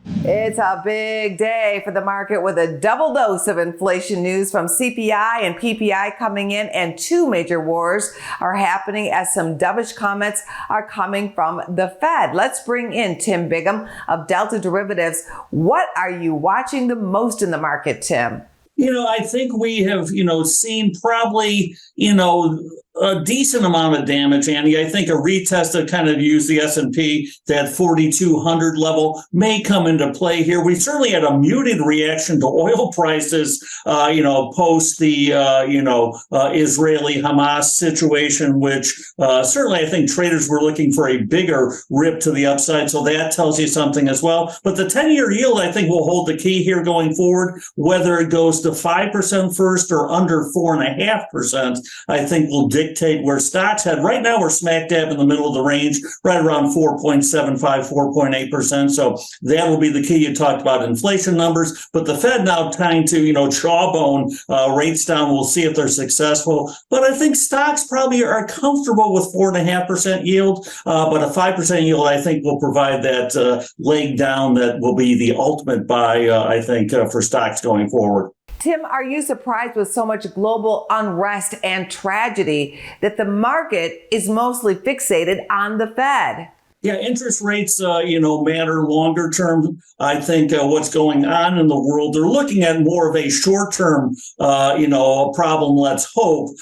It's a big day for the market with a double dose of inflation news from CPI and PPI coming in, and two major wars are happening as some dovish comments are coming from the Fed. Let's bring in Tim Biggam of Delta Derivatives. What are you watching the most in the market, Tim? I think we have, seen probably, a decent amount of damage, Andy. I think a retest to kind of use the S&P, that 4,200 level may come into play here. We certainly had a muted reaction to oil prices, post the, Israeli-Hamas situation, which certainly I think traders were looking for a bigger rip to the upside. So that tells you something as well. But the 10-year yield, I think, will hold the key here going forward. Whether it goes to 5% first or under 4.5%, I think will dictate where stocks head. Right now, we're smack dab in the middle of the range, right around 4.75, 4.8%. So that will be the key. You talked about inflation numbers, but the Fed now trying to, jawbone rates down. We'll see if they're successful. But I think stocks probably are comfortable with 4.5% yield, but a 5% yield, I think, will provide that leg down that will be the ultimate buy, I think, for stocks going forward. Tim, are you surprised with so much global unrest and tragedy that the market is mostly fixated on the Fed? Yeah, interest rates, matter longer term. I think what's going on in the world, they're looking at more of a short term, problem, let's hope,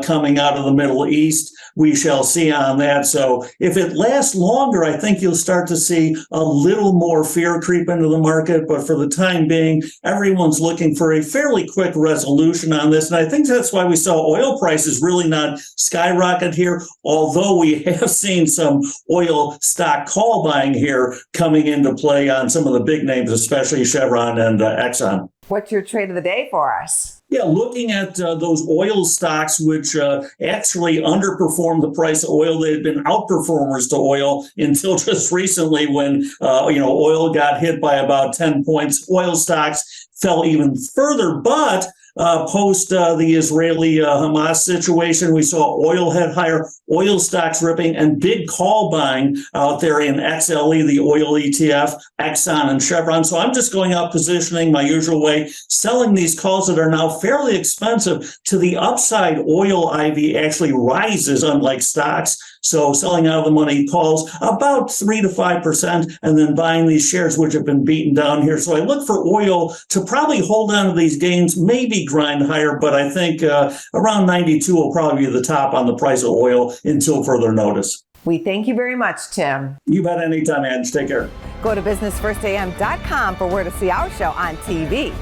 coming out of the Middle East. We shall see on that. So if it lasts longer, I think you'll start to see a little more fear creep into the market. But for the time being, everyone's looking for a fairly quick resolution on this. And I think that's why we saw oil prices really not skyrocket here, although we have seen some oil stock call buying here coming into play on some of the big names, especially Chevron and Exxon. What's your trade of the day for us? Yeah, looking at those oil stocks, which actually underperformed the price of oil. They had been outperformers to oil until just recently when, oil got hit by about 10 points. Oil stocks fell even further, but post the Israeli-Hamas situation, we saw oil head higher, oil stocks ripping, and big call buying out there in XLE, the oil ETF, Exxon, and Chevron. So I'm just going out positioning my usual way, selling these calls that are now fairly expensive to the upside. Oil IV actually rises, unlike stocks. So selling out of the money calls about 3 to 5%, and then buying these shares, which have been beaten down here. So I look for oil to probably hold on to these gains, maybe grind higher, but I think around 92 will probably be the top on the price of oil until further notice. We thank you very much, Tim. You bet, anytime, Ange. Take care. Go to businessfirstam.com for where to see our show on TV.